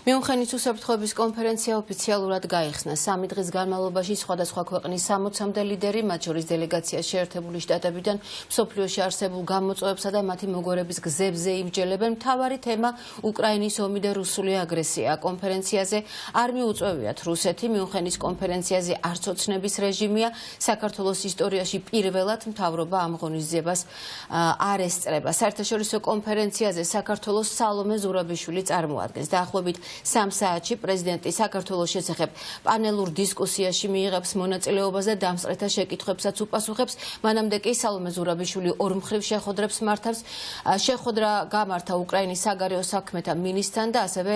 მიუნხენის უსაფრთხოების კონფერენცია ოფიციალურად გაიხსნა. 3 დღის განმავლობაში სხვადასხვა ქვეყნის 60-მდე ლიდერი, მათ შორის დელეგაციაში შეერთებული შტატებიდან, მსოფლიოში არსებულ გამოწვევებსა და მათი მოგონების გზებზე იბრძოლებენ. მთავარი თემა უკრაინის ომი და რუსული აგრესია. კონფერენციაზე არ მიუწვევიათ რუსეთი. მიუნხენის კონფერენციაზე არც ოცნების რეჟიმია. საქართველოს ისტორიაში პირველად მთავრობა ამ ღონისძიებას არ ესწრება. საერთაშორისო კონფერენციაზე საქართველოს სალომე ზურაბიშვილი წარმოადგენს. დაახლოებით 3 საათში პრეზიდენტი საქართველოს შესახებ პანელურ დისკუსიაში მიიღებს მონაწილეობას და დამსწრეთა შეკითხვებსაც უპასუხებს. მანამდე კი სალომე ზურაბიშვილი ორმხრივ შეხვედრებს მართავს. შეხვედრა გამართა უკრაინის საგარეო საქმეთა მინისტრთან და ასევე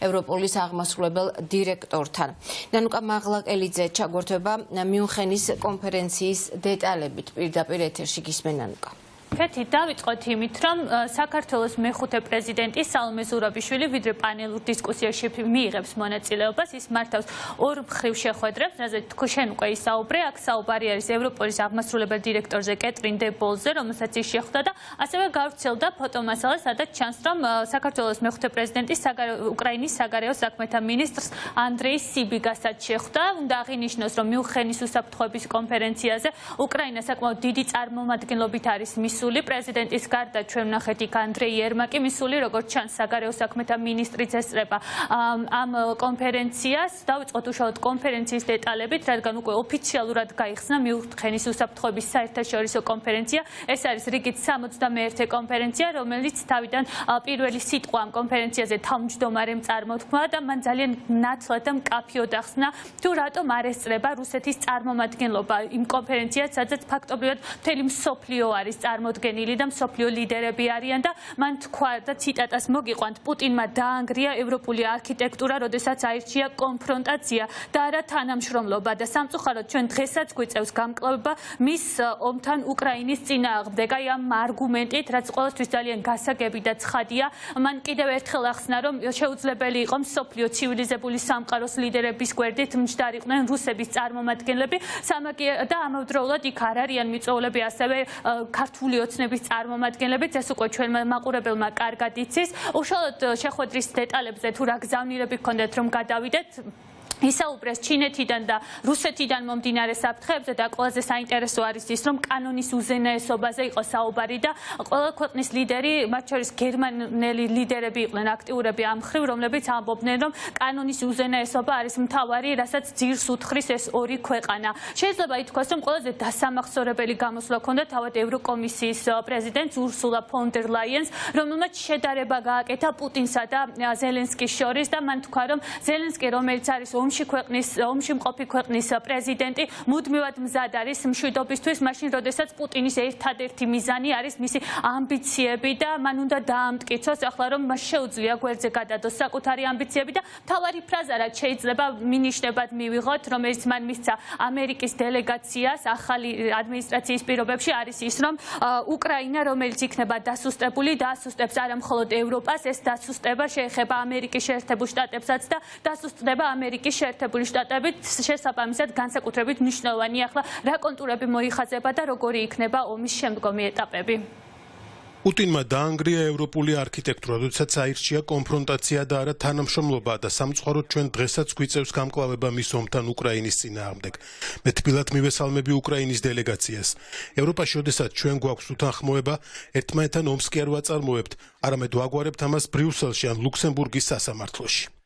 ევროპოლის აღმასრულებელ დირექტორთან. ნანუკა მაღლაკელიძე ჩაგვერთვება მიუნხენის კონფერენციის დეტალებით. პირდაპირ ეთერში გისმენ ნანუკა. Კეთი დავიწყოთ იმით, რომ საქართველოს მეხუთე პრეზიდენტი სალომე ზურაბიშვილი ვიდრე პანელურ დისკუსიაში მიიღებს მონაწილეობას, ის მართავს ორმხრივ შეხვედრებს, რაზეც თქვენ უკვე ისაუბრე, აქ საუბარი არის ევროპოლის აღმასრულებელ დირექტორზე კეტრინ დე ბოლზე, რომელსაც ის შეხვდა და ასევე გავრცელდა ფოტომასალა, სადაც ჩანს, რომ საქართველოს მეხუთე პრეზიდენტი უკრაინის საგარეო საქმეთა მინისტრს ანდრეი სიბიგასაც შეხვდა. უნდა აღინიშნოს, რომ მიუნხენის უსაფრთხოების კონფერენციაზე უკრაინა საკმაოდ დიდი წარმომადგენლობით არის მისული. პრეზიდენტის გარდა ჩვენ ვნახეთ იქ ანდრეი ერმაკი მისული, როგორც ჩანს საგარეო საქმეთა მინისტრიც ესწრება ამ კონფერენციას. დავიწყოთ უშუალოდ კონფერენციის დეტალებით, რადგან უკვე ოფიციალურად გაიხსნა მიუნხენის უსაფრთხოების საერთაშორისო კონფერენცია. ეს არის რიგით 61-ე კონფერენცია, რომელიც თავიდან პირველი სიტყვა ამ კონფერენციაზე თავმჯდომარემ წარმოთქვა და მან ძალიან ნათლად და მკაფიოდ ახსნა, თუ რატომ არ ესწრება რუსეთის წარმომადგენლობა იმ კონფერენციას, სადაც ფაქტობრივად მთელი მსოფლიო არის წარმოდგენილი და მსოფლიო ლიდერები არიან და მან თქვა და ციტატას მოგიყვანთ, პუტინმა დაანგრია ევროპული არქიტექტურა, როდესაც აირჩია კონფრონტაცია და არა თანამშრომლობა და სამწუხაროდ ჩვენ დღესაც გვიწევს გამკლავება მის ომთან უკრაინის წინააღმდეგ. აი ამ არგუმენტით, რაც ყოველთვის ძალიან გასაგები და ცხადია, მან კიდევ ერთხელ ახსნა, რომ შეუძლებელი იყო მსოფლიო ცივილიზებული სამყაროს ლიდერების გვერდით მჯდარიყვნენ რუსების წარმომადგენლები და ამავდროულად იქ არ არიან მიწვეულები ასევე ქართული ოცნების წარმომადგენლებიც, ეს უკვე ჩვენმა მაყურებელმა კარგად იცის. უშუალოდ შეხვედრის დეტალებზე თუ რა გზავნილები გქონდეთ რომ გადავიდეთ, ისაუბრეს ჩინეთიდან და რუსეთიდან მომდინარე საფრთხეებზე და ყველაზე საინტერესო არის ის, რომ კანონის უზენაესობაზე იყო საუბარი და ყველა ქვეყნის ლიდერი, მათ შორის გერმანელი ლიდერები იყვნენ აქტიურები ამ მხრივ, რომლებიც ამბობდნენ, რომ კანონის უზენაესობა არის მთავარი, რასაც ძირს უთხრის ეს ორი ქვეყანა. შეიძლება ითქვას, რომ ყველაზე დასამახსოვრებელი გამოსვლა ჰქონდა თავად ევროკომისიის პრეზიდენტს ურსულა ფონ დერ ლაიენს, რომელმაც შედარება გააკეთა პუტინსა და ზელენსკის შორის და მან თქვა, რომ ზელენსკი, რომელიც არის ომში მყოფი ქვეყნის პრეზიდენტი, მუდმივად მზად არის მშვიდობისთვის, მაშინ როდესაც პუტინის ერთადერთი მიზანი არის მისი ამბიციები და მან უნდა დაამტკიცოს ახლა, რომ მას შეუძლია გვერდზე გადადოს საკუთარი ამბიციები და მთავარი ფრაზა რაც შეიძლება მინიშნებად მივიღოთ, რომელიც მან მისცა ამერიკის დელეგაციას ახალი ადმინისტრაციის პირობებში, არის ის, რომ უკრაინა, რომელიც იქნება დასუსტებული, დაასუსტებს არა მხოლოდ ევროპას, ეს დასუსტება შეეხება ამერიკის შეერთებულ შტატებსაც და დასუსტდება ამერიკის შეერთებული შტატებით, შესაბამისად განსაკუთრებით მნიშვნელოვანია ახლა რა კონტურები მოიხაზება და როგორი იქნება ომის შემდგომი ეტაპები. პუტინმა დაანგრია ევროპული არქიტექტურა, როდესაც აირჩია კონფრონტაცია და არა თანამშრომლობა და სამწუხაროდ ჩვენ დღესაც გვიწევს გამკლავება მის ომთან უკრაინის წინააღმდეგ. მე თბილად მივესალმები უკრაინის დელეგაციას. ევროპაში, როდესაც ჩვენ გვაქვს უთანხმოება, ერთმანეთთან ომს კი არ ვაწარმოებთ, არამედ ვაგვარებთ ამას ბრიუსელში ან ლუქსემბურგის სასამართლოში.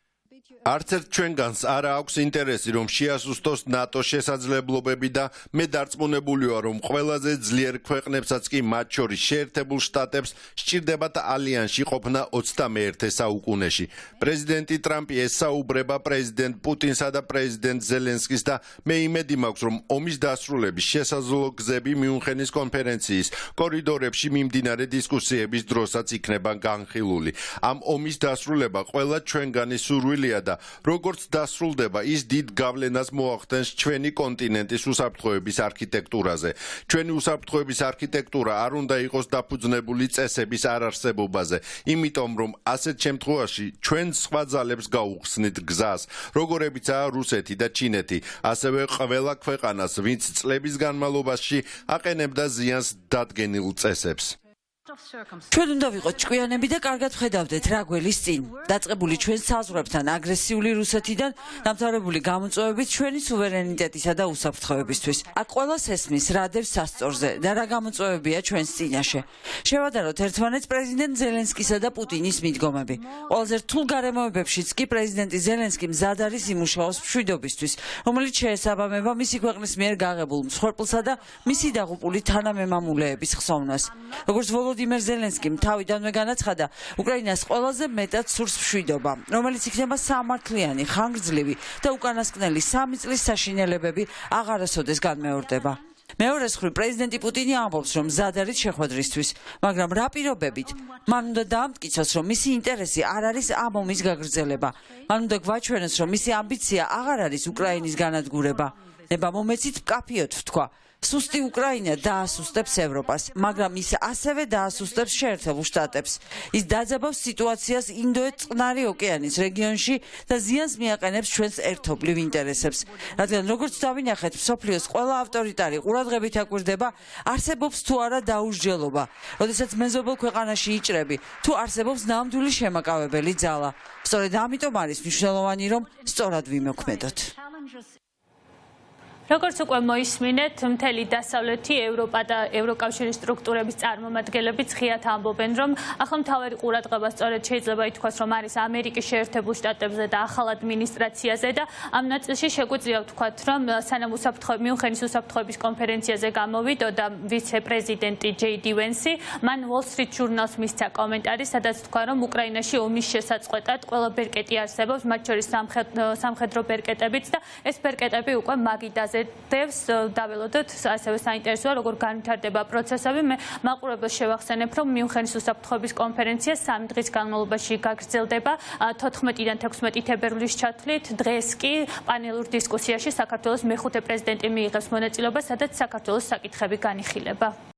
არც ერთ ჩვენგანს არ აქვს ინტერესი, რომ შეასუსტოს ნატოს შესაძლებლობები და მე დარწმუნებული ვარ, რომ ყველაზე ძლიერ ქვეყნებსაც კი მათ შორის შეერთებულ შტატებს სჭირდებათ ალიანსში ყოფნა 21 საუკუნეში. პრეზიდენტი ტრამპი ესაუბრება პრეზიდენტ პუტინსა და პრეზიდენტ ზელენსკის და მე იმედი მაქვს, რომ ომის დასრულების შესაძლო გზები მიუნხენის კონფერენციის კორიდორებში მიმდინარე დისკუსიების დროსაც იქნება განხილული. ამ ომის დასრულება ყველა ჩვენგანის სურვილია და როგორც დასრულდება, ის დიდ გავლენას მოახდენს ჩვენი კონტინენტის უსაფრთხოების არქიტექტურაზე. ჩვენი უსაფრთხოების არქიტექტურა არ უნდა იყოს დაფუძნებული წესების არარსებობაზე, იმიტომ რომ ასეთ შემთხვევაში ჩვენ სხვა ძალებს გაუხსნით გზას, როგორებიცაა რუსეთი და ჩინეთი, ასევე ყველა ქვეყანას, ვინც წლების განმავლობაში აყენებდა ზიანს დადგენილ წესებს. ჩვენ უნდა ვიყოთ ჭკვიანები და კარგად ვხედავდეთ რა გველის წინ. დაწყებული ჩვენ საზღვრებთან აგრესიული რუსეთიდან დამთავრებული გამოწვევებით ჩვენი სუვერენიტეტისა და უსაფრთხოებისთვის. აქ ყველას ესმის რა დევს სასწორზე და რა გამოწვევებია ჩვენს წინაშე. შევადაროთ ერთმანეთს პრეზიდენტ ზელენსკისა და პუტინის მიდგომები. ყველაზე რთულ გარემოებებშიც კი პრეზიდენტი ზელენსკი მზად არის იმუშაოს მშვიდობისთვის, რომელიც შეესაბამება მისი ქვეყნის მიერ გაღებულ მსხვერპლსა და მისი დაღუპული თანამემამულეების ხსოვნას. როგორც ვოლოდიმერ ზელენსკიმ თავიდანვე განაცხადა, უკრაინას ყველაზე მეტად სურს მშვიდობა, რომელიც იქნება სამართლიანი, ხანგრძლივი და უკანასკნელი 3 წლის საშინელებები აღარასოდეს განმეორდება. მეორეს მხრივ პრეზიდენტი პუტინი ამბობს, რომ მზად არის შეხვედრისთვის, მაგრამ რა პირობებით? მან უნდა დაამტკიცოს, რომ მისი ინტერესი არ არის ამ ომის გაგრძელება. მან უნდა გვაჩვენოს, რომ მისი ამბიცია აღარ არის უკრაინის განადგურება. ნება მომეცით მკაფიოდ ვთქვა. სუსტი უკრაინა დაასუსტებს ევროპას, მაგრამ ის ასევე დაასუსტებს შეერთებულ შტატებს. ის დაძაბავს სიტუაციას ინდოეთ-წყნარი ოკეანის რეგიონში და ზიანს მიაყენებს ჩვენს ერთობლივ ინტერესებს. რადგან როგორც დავინახეთ, მსოფლიოს ყველა ავტორიტარი ყურადღებით აკვირდება, არსებობს თუ არა დაუსჯელობა. როდესაც მეზობელ ქვეყანაში იჭრები, თუ არსებობს ნამდვილი შემაკავებელი ძალა. სწორედ ამიტომ არის მნიშვნელოვანი, რომ სწორად ვიმოქმედოთ. როგორც უკვე მოისმინეთ, მთელი დასავლეთი ევროპა და ევროკავშირის სტრუქტურების წარმომადგენლები ღიად ამბობენ, რომ ახლა მთავარი ყურადღება სწორედ შეიძლება ითქვას, რომ არის ამერიკის შეერთებულ შტატებზე და ახალ ადმინისტრაციაზე და ამ ნაწილში შეგვიძლია ვთქვათ, რომ სანამ მიუნხენის უსაფრთხოების კონფერენციაზე გამოვიდოდა ვიცე-პრეზიდენტი JD Vance, მან Wall Street Journal-ს მისცა კომენტარი, სადაც თქვა, რომ უკრაინაში ომის შესაწყეტად ყველა ბერკეტი არსებობს, მათ შორის სამხედრო ბერკეტებიც და ეს ბერკეტები უკვე მაგიდაზე დევს დაველოდოთ ასევე საინტერესოა როგორ განვითარდება პროცესები. მე მაყურებელს შევახსენებ, რომ მიუნხენის უსაფრთხოების კონფერენცია 3 დღის განმავლობაში გაგრძელდება 14-დან 16 თებერვლის ჩათვლით. დღეს კი პანელურ დისკუსიაში საქართველოს მეხუთე პრეზიდენტი მიიღებს მონაწილეობას, სადაც საქართველოს საკითხები განიხილება.